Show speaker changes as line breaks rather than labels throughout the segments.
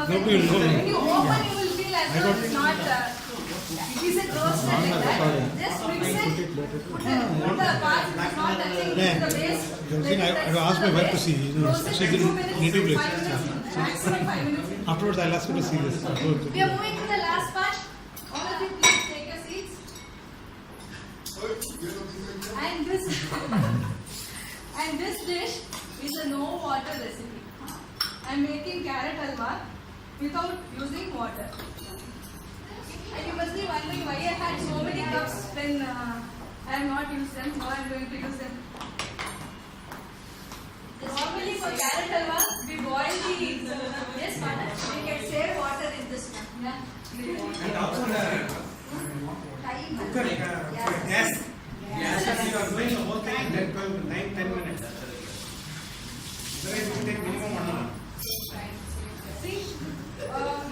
Nobody will know.
When you open, you will feel as though it's not. It is a roasted like that. Just mix it. Put the parts which is not touching the base.
I will ask my wife to see. She's in native place.
5 minutes. Maximum 5 minutes.
Afterwards, I'll ask her to see this.
We are moving to the last part. All of you, please take your seats. And this dish is a no water recipe. I am making carrot halwa without using water. And you must be wondering why I had so many cups when I have not used them. Now I am going to use them. Normally for carrot halwa, we boil the yes, father. We can save water in this one. Yeah.
And also the cooker, gas. Yes. You are doing the whole thing in 9-10 minutes. So it will take minimum 1 hour.
See,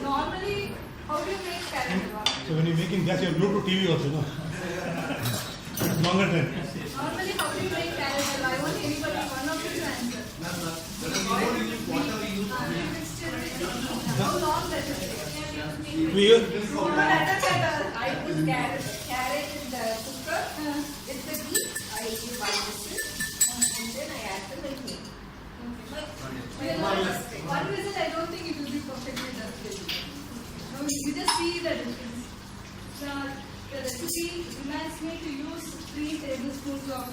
normally, how do you make carrot halwa?
So when you're making gas, you have Bluetooth TV also, no? Longer time.
Normally, how do you make carrot halwa? I want anybody, one of you to answer. How long does it take?
We use
I put carrot in the cooker with the ghee. I give 1 whistle and then I add the milk.
One visit, I don't think it will be perfectly done. No, you just see the difference. The recipe demands me to use 3 tablespoons of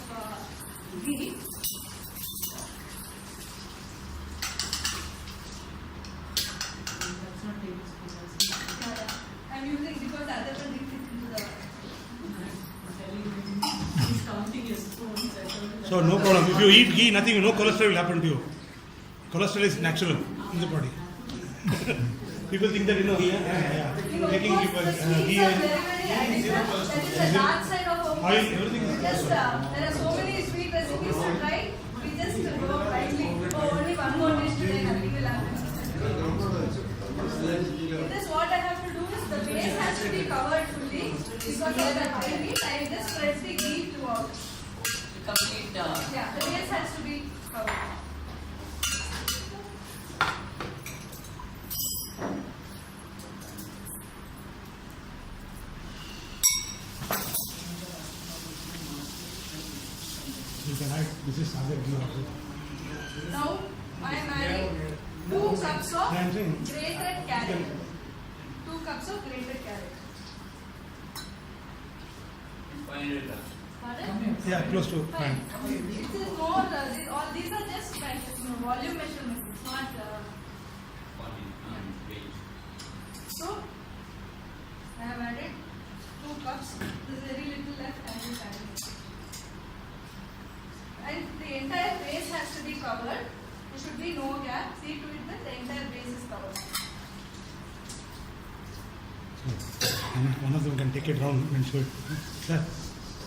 ghee. I'm using because the other one didn't fit into the.
So no problem. If you eat ghee, nothing, no cholesterol will happen to you. Cholesterol is natural in the body. People think that taking ghee
That is the dark side of OPOS.
oil, everything is
Just there are so many sweet recipes to try. We just go blindly. Oh, only one more dish today. Nothing will happen. In this, what I have to do is the base has to be covered fully because of the high heat. I just spread the ghee throughout.
Complete.
Yeah, the base has to be covered.
you can add. This is other ghee also.
Now I am adding 2 cups of
I'm saying.
grated carrot. 2 cups of grated carrot. Pardon?
Yeah, close to
Fine.
fine.
It is more. All these are just volume measurements. It's not. So I have added 2 cups. There's very little left. I will add it. And the entire base has to be covered. There should be no gap. See to it that the entire base is covered.
One of them can take it round and show it. Sir,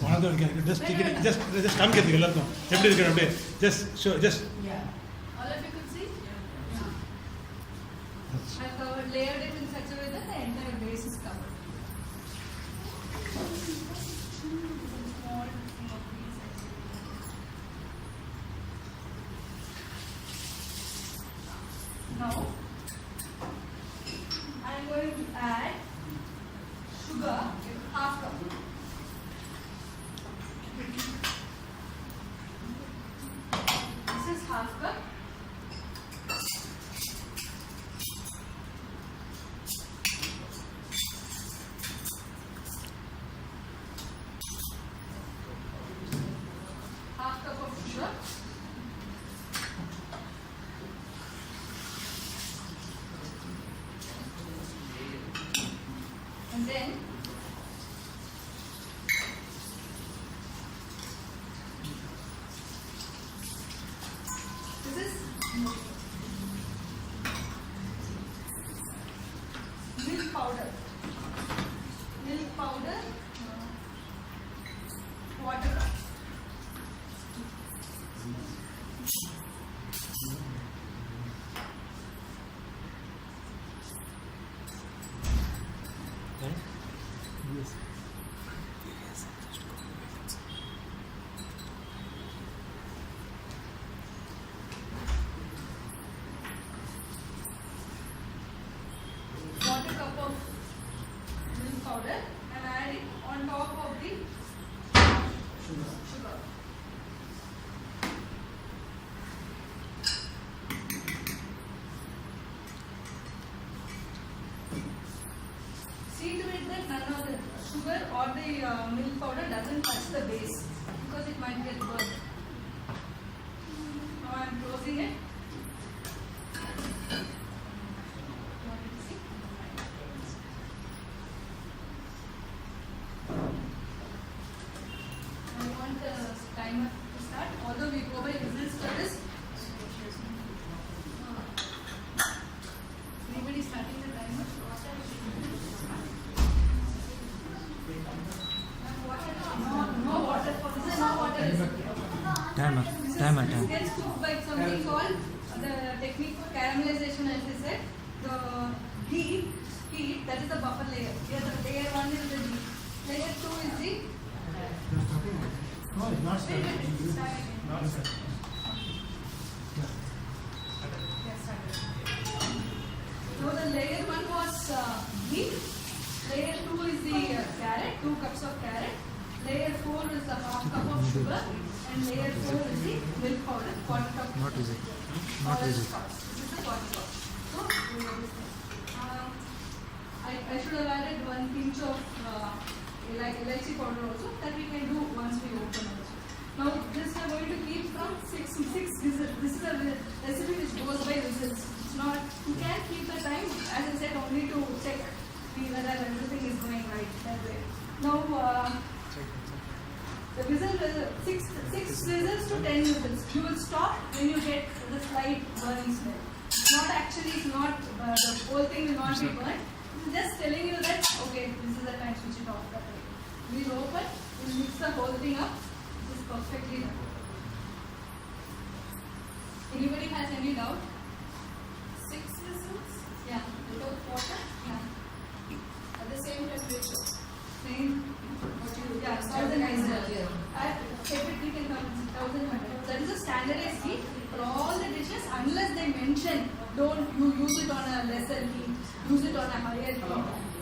one of them can just take it. Just come get it. Just show. Just.
Yeah. All of you could see? Yeah. I have covered, layered it in such a way that the entire base is covered. Now, I am going to add sugar, half cup. This is half cup. Half cup of sugar. And then this is milk powder. Milk powder, water. cup of milk powder and add it on top of the sugar. See to it that none of the sugar or the milk powder doesn't touch the base because it might get burnt. Now I am closing it. I want the timer to start. Although we go by whistles for this. Anybody starting the timer? No water. This is no water recipe.
Timer.
This gets cooked by something called the technique for caramelization, as I said. The heat, that is the buffer layer. Here the layer 1 is the heat. Layer 2 is the...
No, it's not
Wait, start again.
Not sir.
Yes, start again. So the layer 1 was heat. Layer 2 is the carrot, 2 cups of carrot. Layer 4 is the half cup of sugar. And layer 4 is the milk powder, 1 cup.
Not easy. Not
Powder
easy.
cups. This is the 1 cup. So, we have this thing. I should have added 1 pinch of elaichi powder also that we can do once we open also. Now this we are going to keep from 6 whistles. This is a recipe which goes by whistles. It's not, you can keep the time, as I said, only to check whether everything is going right that way. Now the whistle will 6 whistles to 10 whistles. You will stop when you get the slight burning smell. Not actually, it's not the whole thing will not be burnt. It's just telling you that okay, this is the time, switch it off that way. We'll open, we'll mix the whole thing up. This is perfectly done. Anybody has any doubt?
6 whistles
Yeah.
without water
Yeah.
at the same temperature.
Same.
What you
1000
here.
At every can come 1100. That is a standardized heat for all the dishes unless they mention don't you use it on a lesser heat, use it on a higher heat.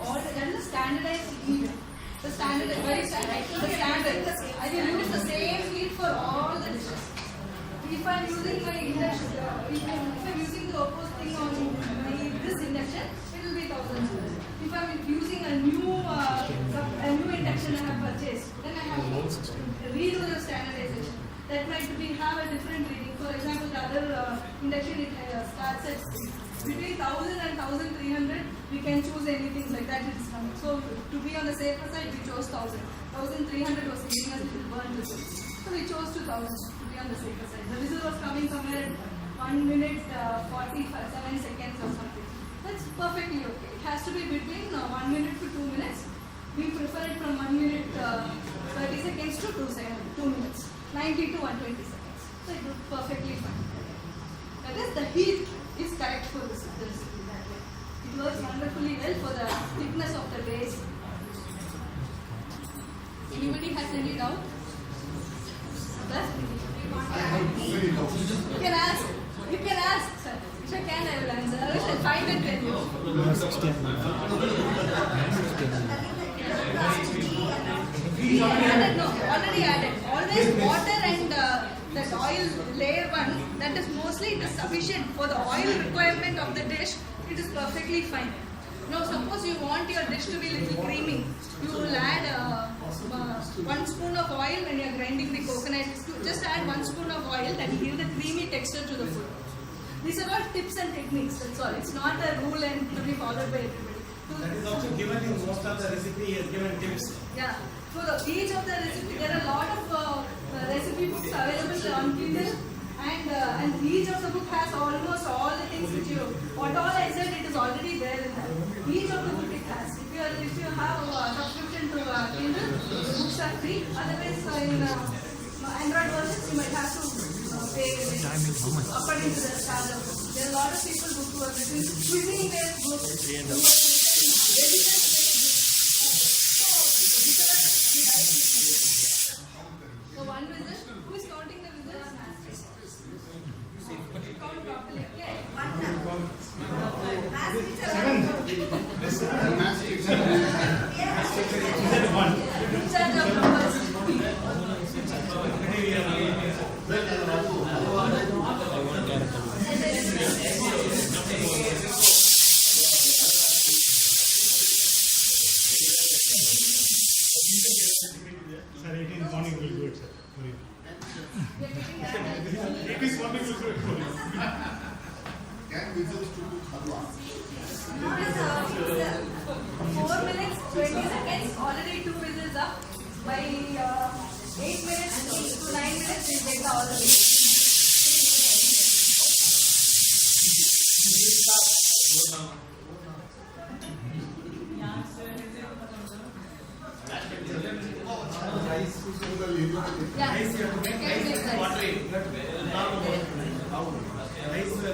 Or that is a standardized heat. The standard, very standard. The standard. I will use the same heat for all the dishes. If I am using my induction, if I am using the OPOS thing on this induction, it will be 1000. If I am using a new induction I have purchased, then I have to redo the standardization. That might be have a different reading. For example, the other induction it starts at between 1000 and 1300. We can choose anything like that. It is coming. So to be on the safer side, we chose 1000. 1300 was giving us a little burnt whistle. So we chose 2000 to be on the safer side. The whistle was coming somewhere at 1 minute 47 seconds or something. That's perfectly okay. It has to be between 1 minute to 2 minutes. We prefer it from 1 minute 30 seconds to 2 minutes. 90 to 120 seconds. So it looks perfectly fine. That is, the heat is correct for this recipe that way. It works wonderfully well for the thickness of the base. Anybody has any doubt? Sir? You can ask, sir. If I can, I will answer. I will find and tell you.
16.
Already added. Always water and that oil layer 1, that is mostly it is sufficient for the oil requirement of the dish. It is perfectly fine. Now suppose you want your dish to be little creamy, you will add 1 spoon of oil when you are grinding the coconut. Just add 1 spoon of oil that will give the creamy texture to the food. These are all tips and techniques, that's all. It's not a rule and to be followed by everybody.
That is also given in most of the recipe, he has given tips.
Yeah. So each of the recipe, there are a lot of recipe books available on Kindle, and each of the book has almost all the things which you, what all I said, it is already there in that. Each of the book it has. If you have a subscription to Kindle, the books are free. Otherwise, in Android versions, you might have to pay according to the charge of book. There are a lot of people who have written cooking-based books. Who have written so 1 whistle. Who is counting the whistles? Count properly. Okay.
1. Last which
In charge of numbers.
Sir, 18 morning will do it, sir. For you.
We are getting ahead.
18 morning will do it for you.
Can whistles to cook halwa?
4 minutes, 20 seconds, already 2 whistles up. By 8 minutes to 9 minutes, we'll get the order. Yeah, can make that.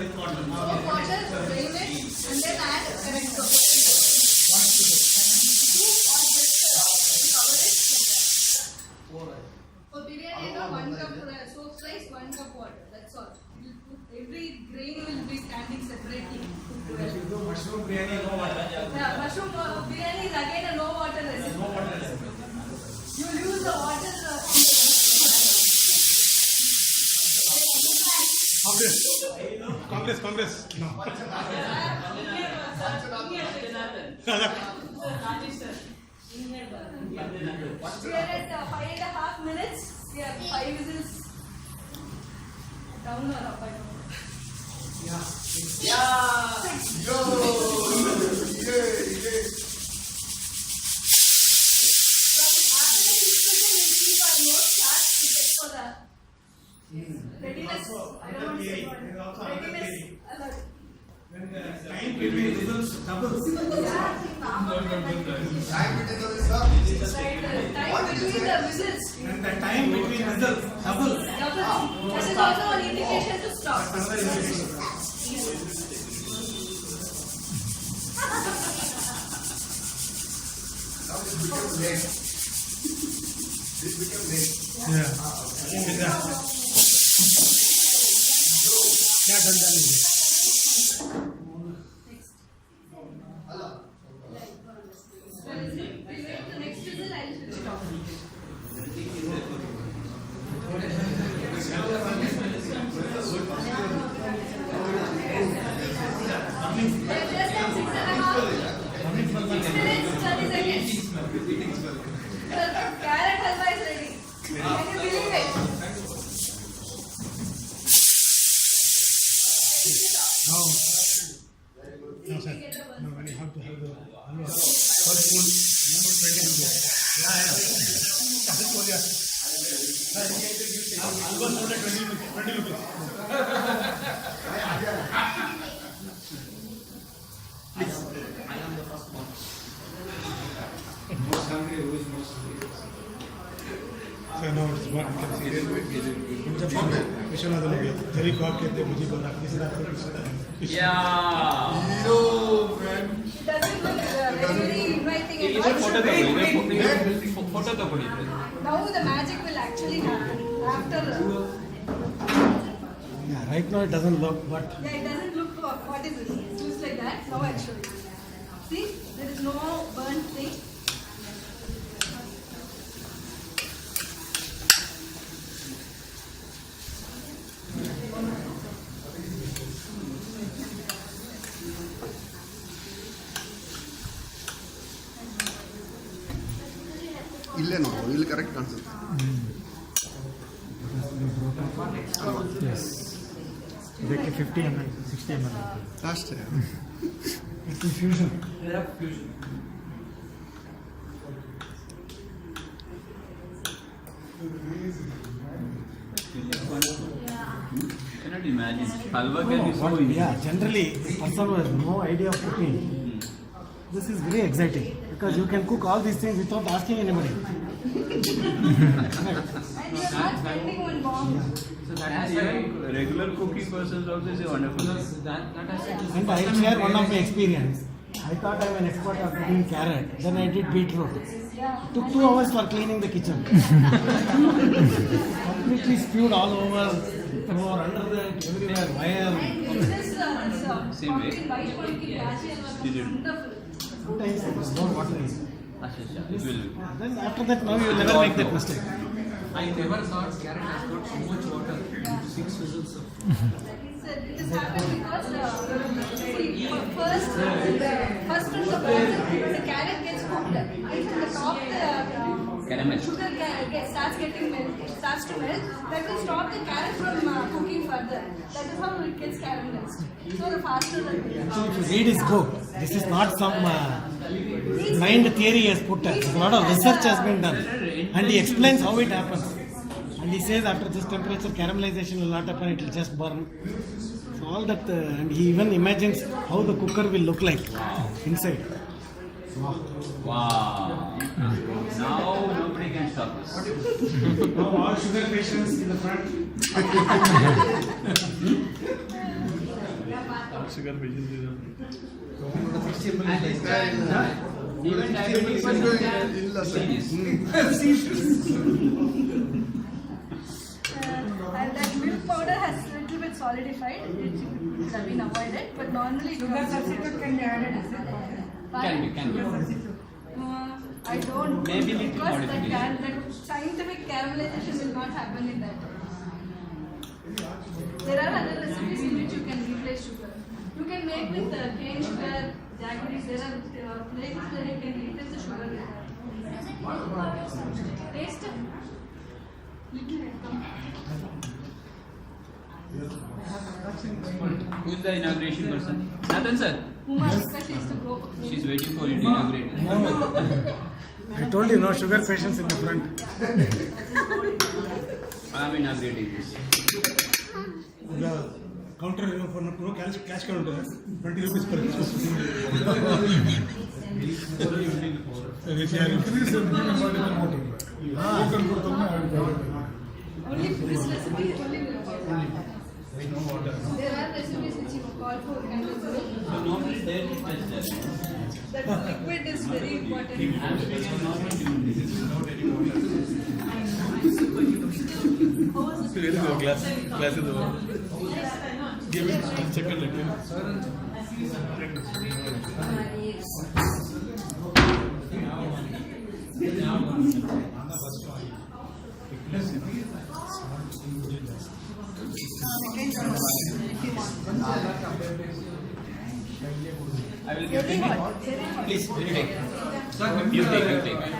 So water, drain it, and then add correct soap. 2 or just cover it like that. For biryani, 1 cup soap size, 1 cup water. That's all. Every grain will be standing separately.
Mushroom biryani, no water.
Yeah, mushroom biryani is again a no water recipe.
No water recipe.
You use the water.
Congress. No.
We are at 5.5 minutes. We are 5 whistles. Down or up? I don't know.
Yo! Yay!
After the 6 we'll keep our notes sharp to check for the readiness. I don't want to say what. Readiness alert.
When the time between whistles doubles.
Time between the whistles.
Right, the time between the whistles.
When the time between whistles doubles.
Double. That is also an indication to stop.
Another indication.
Now this becomes late. This becomes late.
Yeah. Yeah, done.
Hello.
We'll wait the next whistle. I will stop. Less than 6.5. 6 minutes, 30 seconds. Carrot halwa is ready. Can you believe it?
No, sir. No, when you have to have the halwa. First spoon, 20 rupees. Yeah. I told you. Halwa sold at 20 rupees.
Most hungry, who is most hungry?
So now it's what we can see. Vishwanath Olivia. Jerry Cobb कहते हैं मुझे बोला किसी रात को किसी
Yo, man.
It doesn't look very inviting at all. Now the magic will actually happen after.
Yeah, right now it doesn't look, but
Yeah, it doesn't look. What is this? It looks like that. Now I'll show you. See, there is no burnt thing.
ಇಲ್ಲೇ ನೋಡು ಇಲ್ಲಿ correct ಕಾಣಿಸುತ್ತೆ.
Yes. ಇದಕ್ಕೆ 50 ml, 60 ml.
ಅಷ್ಟೇ.
confusion.
Cannot imagine. Halwa can be so easy.
Yeah, generally, the person who has no idea of cooking, this is very exciting because you can cook all these things without asking anybody.
And you're not spending one bomb.
So that is even regular cooking persons also is a wonderful thing.
And I share one of my experience. I thought I'm an expert at cooking carrot. Then I did beetroot.
Yeah.
Took 2 hours for cleaning the kitchen. Completely spewed all over, floor, under the everywhere, wire.
And this
Same way.
pumpkin, white pumpkin gashi halwa was
Did it?
wonderful.
Sometimes it was more watery.
It will.
Then after that, now you will never make that mistake.
I never thought carrot has got so much water. 6 whistles of.
It has happened because see, first from the bottom, the carrot gets cooked. And from the top, the
Caramel.
sugar starts getting melted, starts to melt. That will stop the carrot from cooking further. That is how it gets caramelized. So the faster the
Actually, if you read his book, this is not some blind theory he has put. A lot of research has been done. And he explains how it happens. And he says after this temperature, caramelization will not happen, it will just burn. So all that, and he even imagines how the cooker will look like inside.
Wow. Now nobody can stop us.
Now all sugar patients in the front.
Even diabetic person can see this.
and that milk powder has a little bit solidified. It could have been avoided, but normally
Sugar substitute can be added, is it?
Can be.
I don't
Maybe little
because
modification.
that scientific caramelization will not happen in that. There are other recipes in which you can replace sugar. You can make with cane sugar, jaggeries. There are places where you can replace the sugar with that. Taste it. Little bit.
Who is the inauguration person? Nathan sir.
Uma especially is to go.
She's waiting for you to inaugurate.
I told you, no sugar patients in the front.
I'm inaugurating this.
The counter, for no cash counter, 20 rupees per
Only this recipe only will work. There are recipes which you call for candles.
So normally there is that.
That liquid is very important.
I'm speaking of normal doing this.
Glass is over. Give it a second.
I will give you. Please, you take. You take.